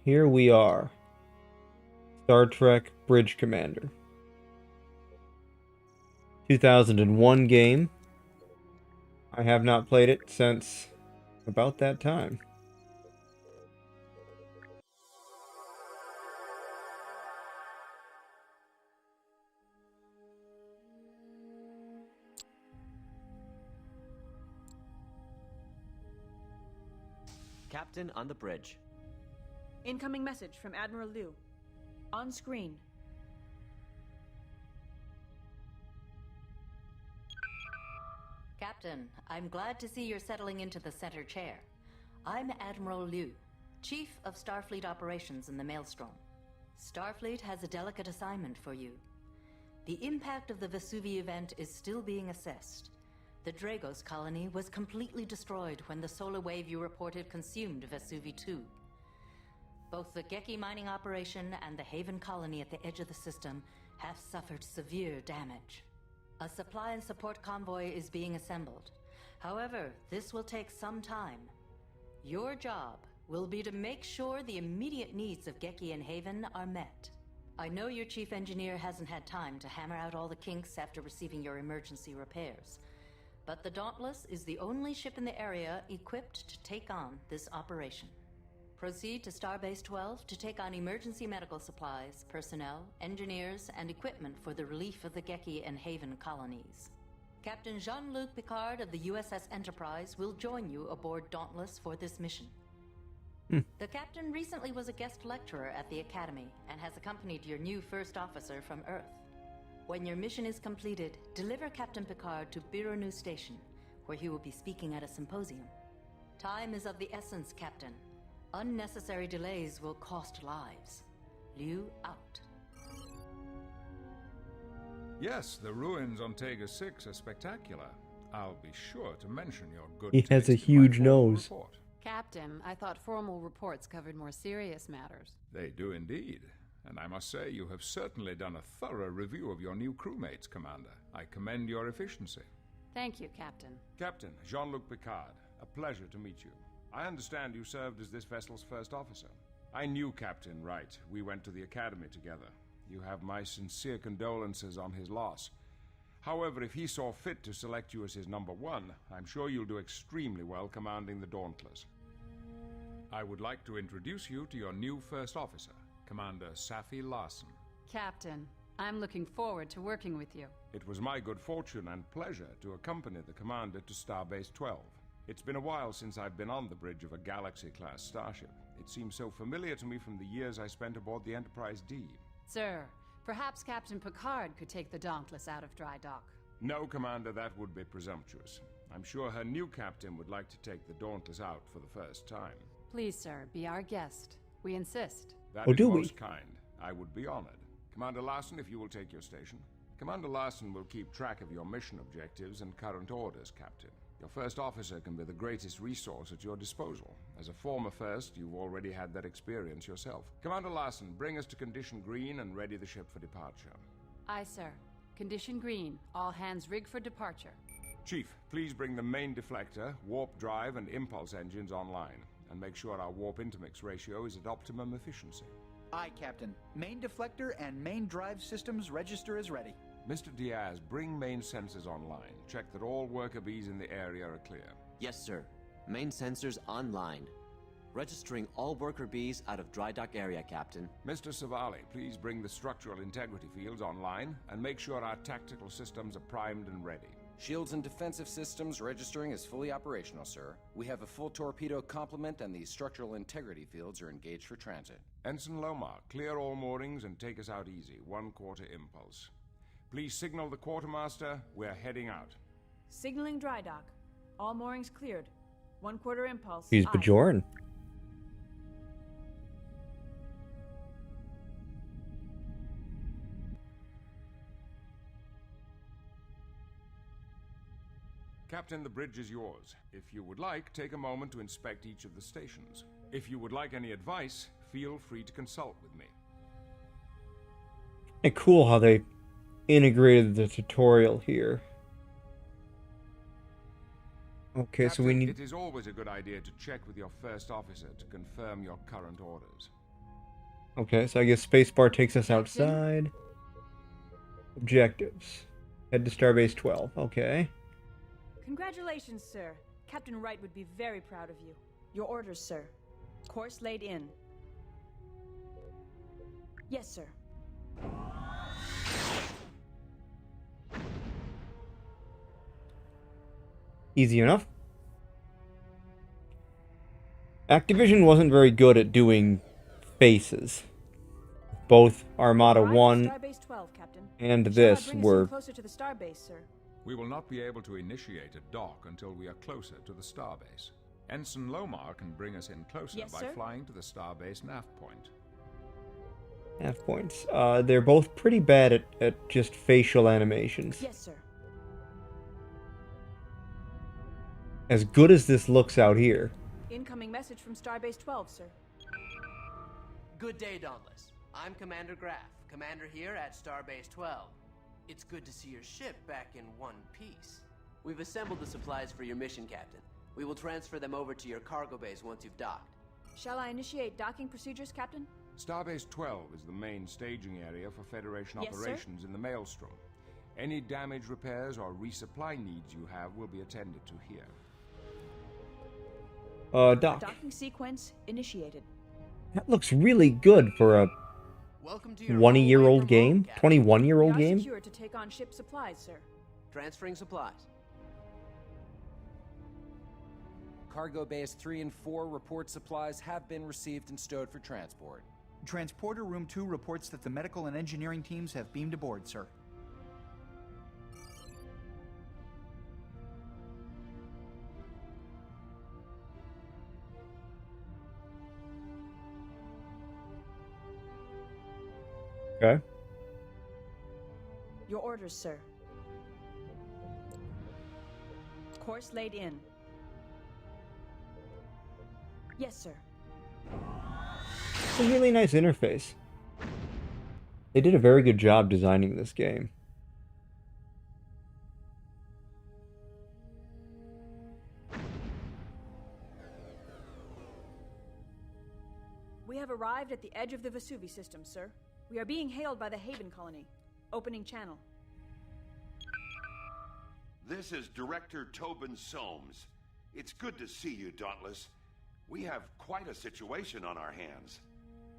here we are. Star Trek Bridge Commander. 2001 game. I have not played it since about that time. Captain on the bridge. Incoming message from Admiral Liu. On screen. Captain, I'm glad to see you're settling into the center chair. I'm Admiral Liu, Chief of Starfleet Operations in the Maelstrom. Starfleet has a delicate assignment for you. The impact of the Vesuvi event is still being assessed. The Dragos colony was completely destroyed when the solar wave you reported consumed Vesuvi 2. Both the Geki mining operation and the Haven colony at the edge of the system have suffered severe damage. A supply and support convoy is being assembled. However, this will take some time. Your job will be to make sure the immediate needs of Geki and Haven are met. I know your chief engineer hasn't had time to hammer out all the kinks after receiving your emergency repairs, but the Dauntless is the only ship in the area equipped to take on this operation. Proceed to Starbase 12 to take on emergency medical supplies, personnel, engineers, and equipment for the relief of the Geki and Haven colonies. Captain Jean-Luc Picard of the USS Enterprise will join you aboard Dauntless for this mission. The captain recently was a guest lecturer at the Academy and has accompanied your new first officer from Earth. When your mission is completed, deliver Captain Picard to Bironu Station, where he will be speaking at a symposium. Time is of the essence, Captain. Unnecessary delays will cost lives. Liu out. Yes, the ruins on Tega 6 are spectacular. I'll be sure to mention your good He has taste a in my huge formal nose. report. Captain, I thought formal reports covered more serious matters. They do indeed. And I must say you have certainly done a thorough review of your new crewmates, Commander. I commend your efficiency. Thank you, Captain. Captain Jean-Luc Picard, a pleasure to meet you. I understand you served as this vessel's first officer. I knew Captain Wright. We went to the Academy together. You have my sincere condolences on his loss. However, if he saw fit to select you as his number one, I'm sure you'll do extremely well commanding the Dauntless. I would like to introduce you to your new first officer, Commander Safi Larson. Captain, I'm looking forward to working with you. It was my good fortune and pleasure to accompany the commander to Starbase 12. It's been a while since I've been on the bridge of a Galaxy-class starship. It seems so familiar to me from the years I spent aboard the Enterprise D. Sir, perhaps Captain Picard could take the Dauntless out of dry dock. No, Commander, that would be presumptuous. I'm sure her new captain would like to take the Dauntless out for the first time. Please, sir, be our guest. We insist. That Oh, is do we? most kind. I would be honored. Commander Larson, if you will take your station. Commander Larson will keep track of your mission objectives and current orders, Captain. Your first officer can be the greatest resource at your disposal. As a former first, you've already had that experience yourself. Commander Larson, bring us to Condition Green and ready the ship for departure. Aye, sir. Condition green. All hands rig for departure. Chief, please bring the main deflector, warp drive, and impulse engines online, and make sure our warp intermix ratio is at optimum efficiency. Aye, Captain. Main deflector and main drive systems register as ready. Mr. Diaz, bring main sensors online. Check that all worker bees in the area are clear. Yes, sir. Main sensors online. Registering all worker bees out of dry dock area, Captain. Mr. Savali, please bring the structural integrity fields online and make sure our tactical systems are primed and ready. Shields and defensive systems registering as fully operational, sir. We have a full torpedo complement and the structural integrity fields are engaged for transit. Ensign Lomar, clear all moorings and take us out easy. 1/4 impulse. Please signal the quartermaster. We're heading out. Signaling dry dock. All moorings cleared. 1/4 impulse. He's Aye. Bajoran. Captain, the bridge is yours. If you would like, take a moment to inspect each of the stations. If you would like any advice, feel free to consult with me. And cool how they integrated the tutorial here. Okay, Captain, so we need... it is always a good idea to check with your first officer to confirm your current orders. Okay, so I guess spacebar takes us Captain? outside. Objectives. Head to Starbase 12. Okay. Congratulations, sir. Captain Wright would be very proud of you. Your orders, sir. Course laid in. Yes, sir. Easy enough. Activision wasn't very good at doing faces. Both Armada Arrived at 1 Starbase 12, Captain. and Shall I this bring us in were... closer to the starbase, sir? We will not be able to initiate a dock until we are closer to the starbase. Ensign Lomar can bring us in closer Yes, by sir. flying to the starbase nav point. half points. They're both pretty bad at just facial animations. Yes, sir. As good as this looks out here. Incoming message from Starbase 12, sir. Good day, Dauntless. I'm Commander Graff, commander here at Starbase 12. It's good to see your ship back in one piece. We've assembled the supplies for your mission, Captain. We will transfer them over to your cargo base once you've docked. Shall I initiate docking procedures, Captain? Starbase 12 is the main staging area for Federation Yes, sir. operations in the Maelstrom. Any damage repairs or resupply needs you have will be attended to here. Doc. Docking sequence initiated. That looks really good for a Welcome to your 20-year-old home away from home, game? Captain. 21-year-old We are game? secure to take on ship supplies, sir. Transferring supplies. Cargo Bays 3 and 4 report supplies have been received and stowed for transport. Transporter Room 2 reports that the medical and engineering teams have beamed aboard, sir. Okay. Your orders, sir. Course laid in. Yes, sir. It's a really nice interface. They did a very good job designing this game. We have arrived at the edge of the Vesuvi system, sir. We are being hailed by the Haven colony. Opening channel. This is Director Tobin Soames. It's good to see you, Dauntless. We have quite a situation on our hands.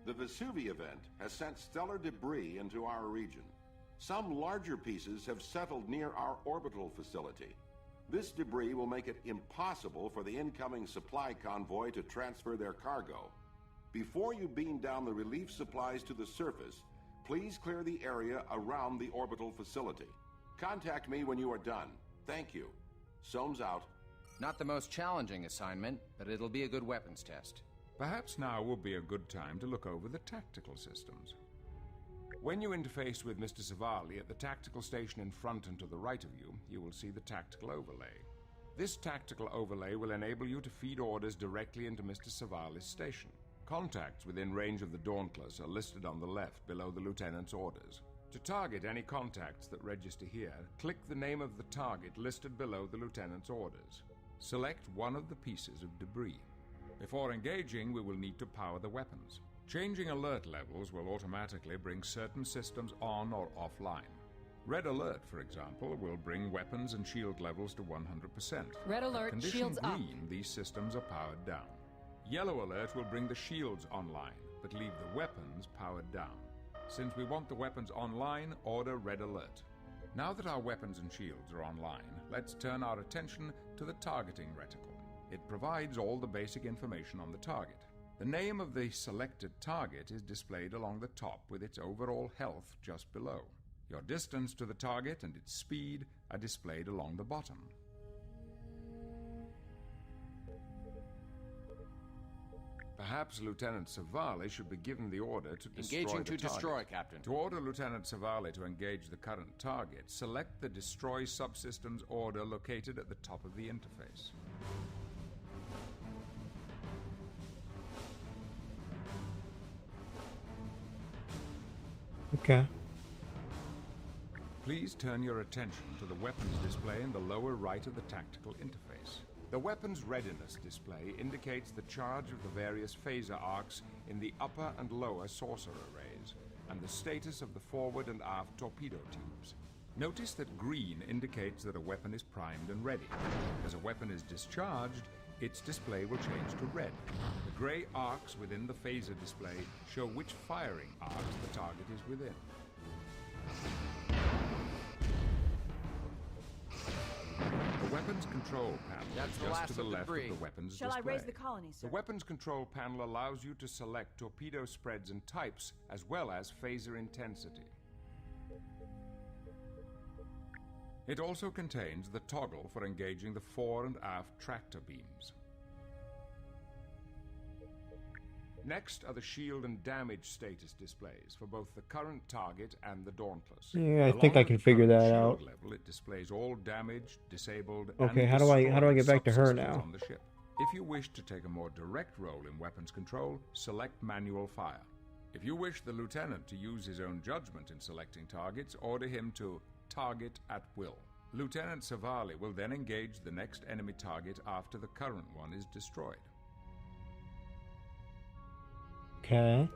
The Vesuvi event has sent stellar debris into our region. Some larger pieces have settled near our orbital facility. This debris will make it impossible for the incoming supply convoy to transfer their cargo. Before you beam down the relief supplies to the surface, please clear the area around the orbital facility. Contact me when you are done. Thank you. Soames out. Not the most challenging assignment, but it'll be a good weapons test. Perhaps now will be a good time to look over the tactical systems. When you interface with Mr. Savali at the tactical station in front and to the right of you, you will see the tactical overlay. This tactical overlay will enable you to feed orders directly into Mr. Savali's station. Contacts within range of the Dauntless are listed on the left below the Lieutenant's orders. To target any contacts that register here, click the name of the target listed below the Lieutenant's orders. Select one of the pieces of debris. Before engaging, we will need to power the weapons. Changing alert levels will automatically bring certain systems on or offline. Red alert, for example, will bring weapons and shield levels to 100%. Red alert, Condition shields up. green, these systems are powered down. Yellow alert will bring the shields online, but leave the weapons powered down. Since we want the weapons online, order red alert. Now that our weapons and shields are online, let's turn our attention to the targeting reticle. It provides all the basic information on the target. The name of the selected target is displayed along the top with its overall health just below. Your distance to the target and its speed are displayed along the bottom. Perhaps Lieutenant Savali should be given the order to destroy Engaging the to target. destroy, Captain. To order Lieutenant Savali to engage the current target, select the Destroy Subsystems order located at the top of the interface. Okay. Please turn your attention to the weapons display in the lower right of the tactical interface. The weapon's readiness display indicates the charge of the various phaser arcs in the upper and lower saucer arrays, and the status of the forward and aft torpedo tubes. Notice that green indicates that a weapon is primed and ready. As a weapon is discharged, its display will change to red. The gray arcs within the phaser display show which firing arcs the target is within. The weapons control panel is just to the left of the weapons display. Shall I raise the colony, sir? The weapons control panel allows you to select torpedo spreads and types, as well as phaser intensity. It also contains the toggle for engaging the fore and aft tractor beams. Next are the shield and damage status displays for both the current target and the Dauntless. Yeah, I think I can figure that out. Level, it displays all damaged, disabled, okay, and how do I get back to her subsystems now? on the ship. If you wish to take a more direct role in weapons control, select manual fire. If you wish the lieutenant to use his own judgment in selecting targets, order him to target at will. Lieutenant Savali will then engage the next enemy target after the current one is destroyed. Okay.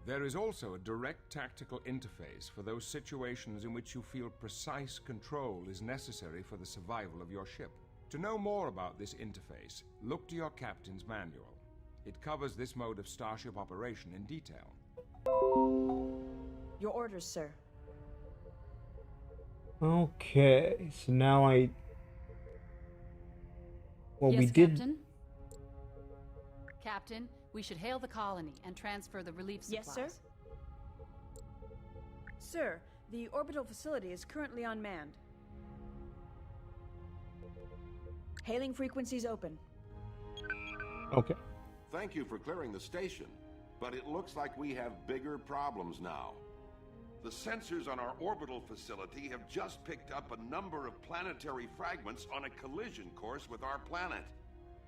There is also a direct tactical interface for those situations in which you feel precise control is necessary for the survival of your ship. To know more about this interface, look to your captain's manual. It covers this mode of starship operation in detail. Your orders, sir. Okay, so now well, yes, we did. Captain? Captain, we should hail the colony and transfer the relief supplies. Yes, sir? Sir, the orbital facility is currently unmanned. Hailing frequencies open. Okay. Thank you for clearing the station, but it looks like we have bigger problems now. The sensors on our orbital facility have just picked up a number of planetary fragments on a collision course with our planet.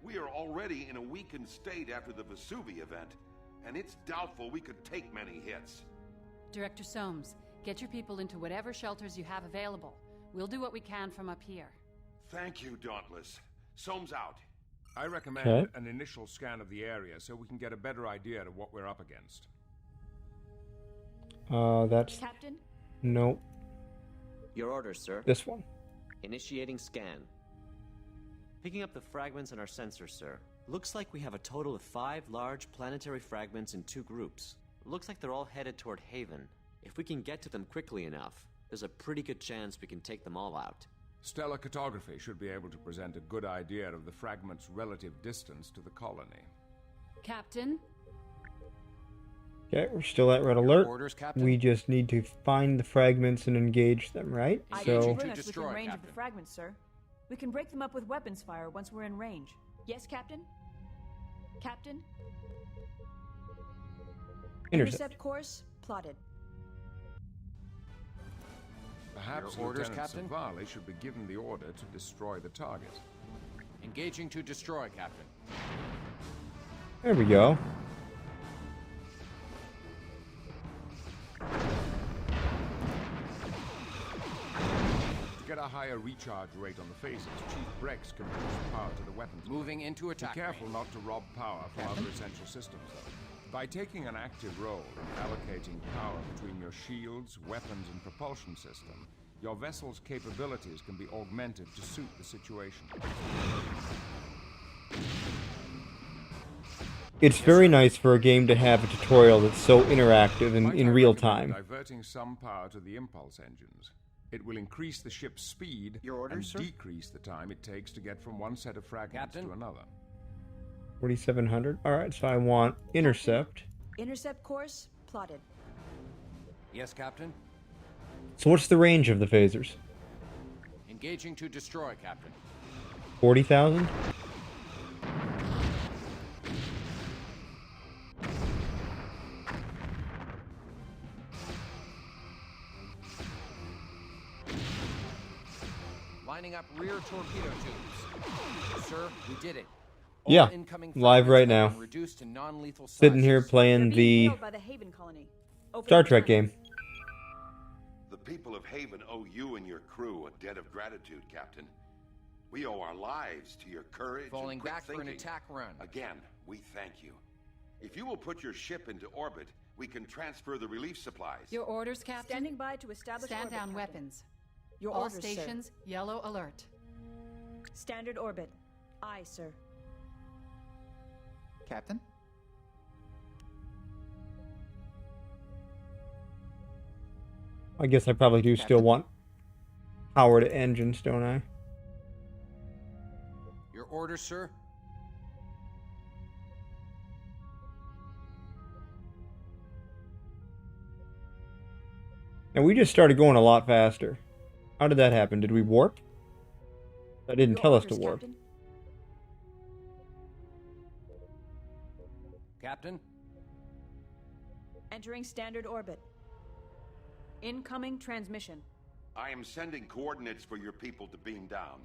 We are already in a weakened state after the Vesuvi event, and it's doubtful we could take many hits. Director Soames, get your people into whatever shelters you have available. We'll do what we can from up here. Thank you, Dauntless. Soames out. I recommend an initial scan of the area so we can get a better idea of what we're up against. That's... Captain? No. Your orders, sir. This one. Initiating scan. Picking up the fragments in our sensors, sir. Looks like we have a total of 5 large planetary fragments in 2 groups. Looks like they're all headed toward Haven. If we can get to them quickly enough, there's a pretty good chance we can take them all out. Stellar cartography should be able to present a good idea of the fragment's relative distance to the colony. Captain? Okay, we're still at red alert. Orders, Captain. We just need to find the fragments and engage them, right? I So can bring us within range of the fragments, sir. We can break them up with weapons fire once we're in range. Yes, Captain? Captain? Intercept course plotted. Perhaps Your orders, Lieutenant Captain? Savali should be given the order to destroy the target. Engaging to destroy, Captain. there we go. To get a higher recharge rate on the phasers, Chief Brex can push power to the weapons. Moving into attack. Be careful not to rob power from other essential systems, though. By taking an active role in allocating power between your shields, weapons, and propulsion system, your vessel's capabilities can be augmented to suit the situation. It's very nice for a game to have a tutorial that's so interactive and in real time. Diverting some power to the impulse engines. It will increase the ship's speed and sir? decrease the time it takes to get from one set of fragments to another. 4700. Alright, so I want intercept. Intercept course plotted. Yes, Captain. So what's the range of the phasers? Engaging to destroy, Captain. 40,000? Lining up rear torpedo tubes. Sir, we did it. Yeah, live right now. Sitting here playing the Star Trek game. The people of Haven owe you and your crew a debt of gratitude, Captain. We owe our lives to your courage Falling and quick back thinking. for an attack run. Again, we thank you. If you will put your ship into orbit, we can transfer the relief supplies. Your orders, Captain? Standing by to establish Stand orbit, down Captain. weapons. Your All orders, stations, sir. yellow alert. Standard orbit. Aye, sir. Captain? I guess I probably do still want power to engines, don't I? Your orders, sir? And we just started going a lot faster. How did that happen? Did we warp? That didn't Your tell us to orders, warp. Captain. Captain? Entering standard orbit. Incoming transmission. I am sending coordinates for your people to beam down.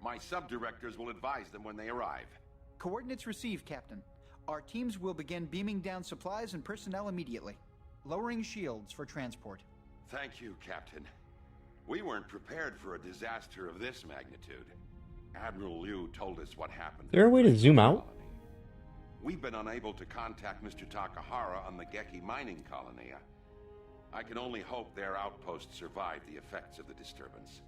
My sub-directors will advise them when they arrive. Coordinates received, Captain. Our teams will begin beaming down supplies and personnel immediately. Lowering shields for transport. Thank you, Captain. We weren't prepared for a disaster of this magnitude. Admiral Liu told us what happened. Is there a way to zoom out? We've been unable to contact Mr. Takahara on the Geki mining colony. I can only hope their outpost survived the effects of the disturbance.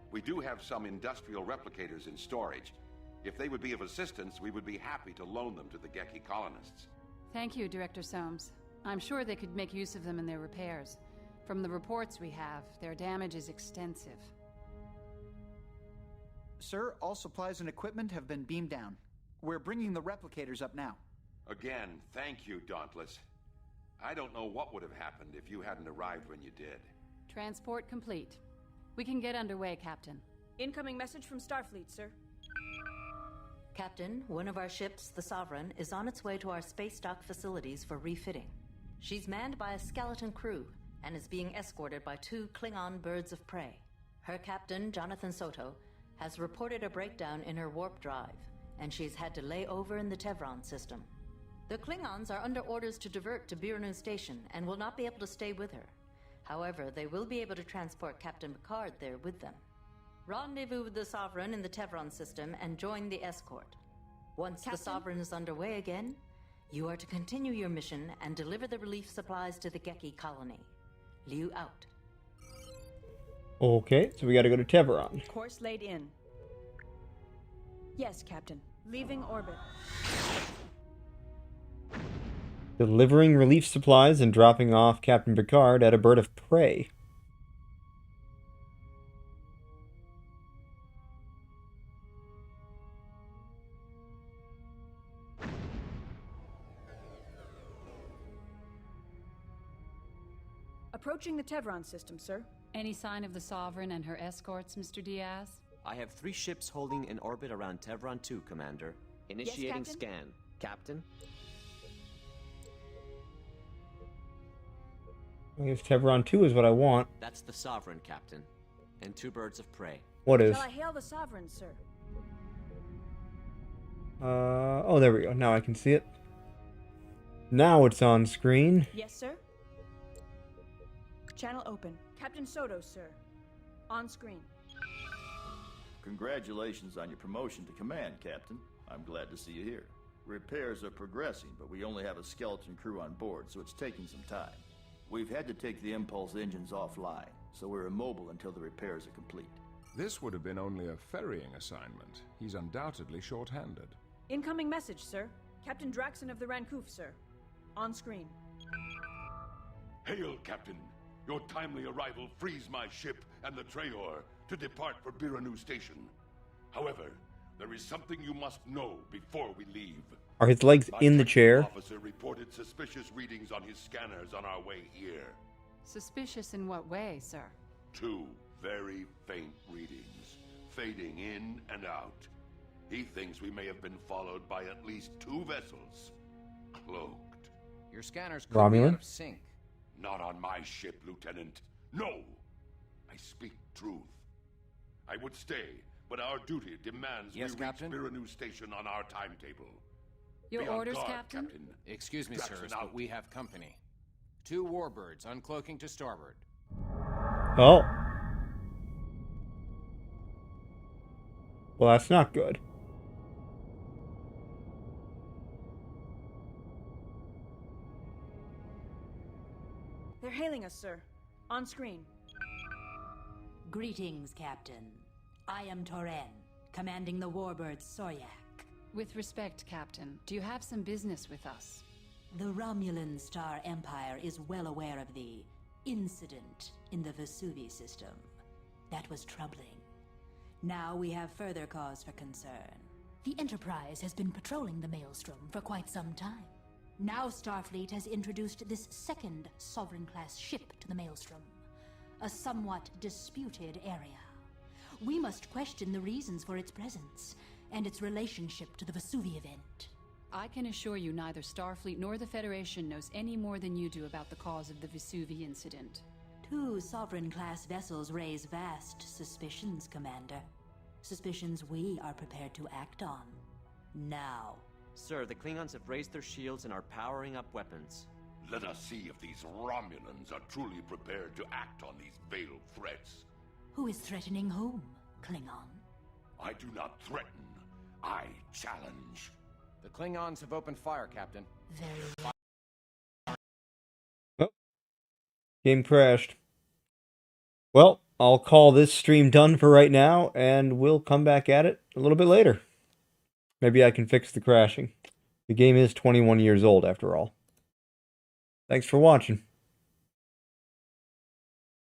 We do have some industrial replicators in storage. If they would be of assistance, we would be happy to loan them to the Geki colonists. Thank you, Director Soames. I'm sure they could make use of them in their repairs. From the reports we have, their damage is extensive. Sir, all supplies and equipment have been beamed down. We're bringing the replicators up now. Again, thank you, Dauntless. I don't know what would have happened if you hadn't arrived when you did. Transport complete. We can get underway, Captain. Incoming message from Starfleet, sir. Captain, one of our ships, the Sovereign, is on its way to our space dock facilities for refitting. She's manned by a skeleton crew and is being escorted by 2 Klingon birds of prey. Her captain, Jonathan Soto, has reported a breakdown in her warp drive, and she's had to lay over in the Tevron system. The Klingons are under orders to divert to Birnu Station and will not be able to stay with her. However, they will be able to transport Captain Picard there with them. Rendezvous with the Sovereign in the Tevron system and join the escort. Once the Sovereign is underway again, you are to continue your mission and deliver the relief supplies to the Geki colony. Liu out. Okay, so we gotta go to Tevron. Course laid in. Yes, Captain. Leaving orbit. Delivering relief supplies and dropping off Captain Picard at a bird of prey. Approaching the Tevron system, sir. Any sign of the Sovereign and her escorts, Mr. Diaz? I have 3 ships holding in orbit around Tevron 2, Commander. Initiating Captain? scan. Captain? I guess Tevron 2 is what I want. That's the Sovereign, Captain. And 2 birds of prey. What is? Shall I hail the Sovereign, sir? Oh, there we go. Now I can see it. Now it's on screen. Yes, sir. Channel open. Captain Soto, sir. On screen. Congratulations on your promotion to command, Captain. I'm glad to see you here. Repairs are progressing, but we only have a skeleton crew on board, so it's taking some time. We've had to take the impulse engines offline, so we're immobile until the repairs are complete. This would have been only a ferrying assignment. He's undoubtedly short-handed. Incoming message, sir. Captain Draxon of the Rancouf, sir. On screen. Hail, Captain. Your timely arrival frees my ship and the Trayor to depart for Biranu Station. However, there is something you must know before we leave. Are his legs in the chair? My officer reported suspicious readings on his scanners on our way here. Suspicious in what way, sir? 2 very faint readings, fading in and out. He thinks we may have been followed by at least 2 vessels, cloaked. Your scanners could be out of sync. Not on my ship, Lieutenant. No! I speak truth. I would stay, but our duty demands we reach Biranu Station on our timetable. Your Be on orders, guard, Captain? Excuse me, Draxon sirs, out. but we have company. 2 warbirds uncloaking to starboard. Oh. Well, that's not good. They're hailing us, sir. On screen. Greetings, Captain. I am Toren, commanding the warbird Soryak. With respect, Captain, do you have some business with us? The Romulan Star Empire is well aware of the incident in the Vesuvi system. That was troubling. Now we have further cause for concern. The Enterprise has been patrolling the Maelstrom for quite some time. Now Starfleet has introduced this second Sovereign-class ship to the Maelstrom, a somewhat disputed area. We must question the reasons for its presence and its relationship to the Vesuvi event. I can assure you neither Starfleet nor the Federation knows any more than you do about the cause of the Vesuvi incident. Two Sovereign-class vessels raise vast suspicions, Commander. Suspicions we are prepared to act on. Now. Sir, the Klingons have raised their shields and are powering up weapons. Let us see if these Romulans are truly prepared to act on these veiled threats. Who is threatening whom, Klingon? I do not threaten. I challenge. The Klingons have opened fire, Captain. Very well. Oh. Game crashed. Well, I'll call this stream done for right now, and we'll come back at it a little bit later. Maybe I can fix the crashing. The game is 21 years old, after all. Thanks for watching.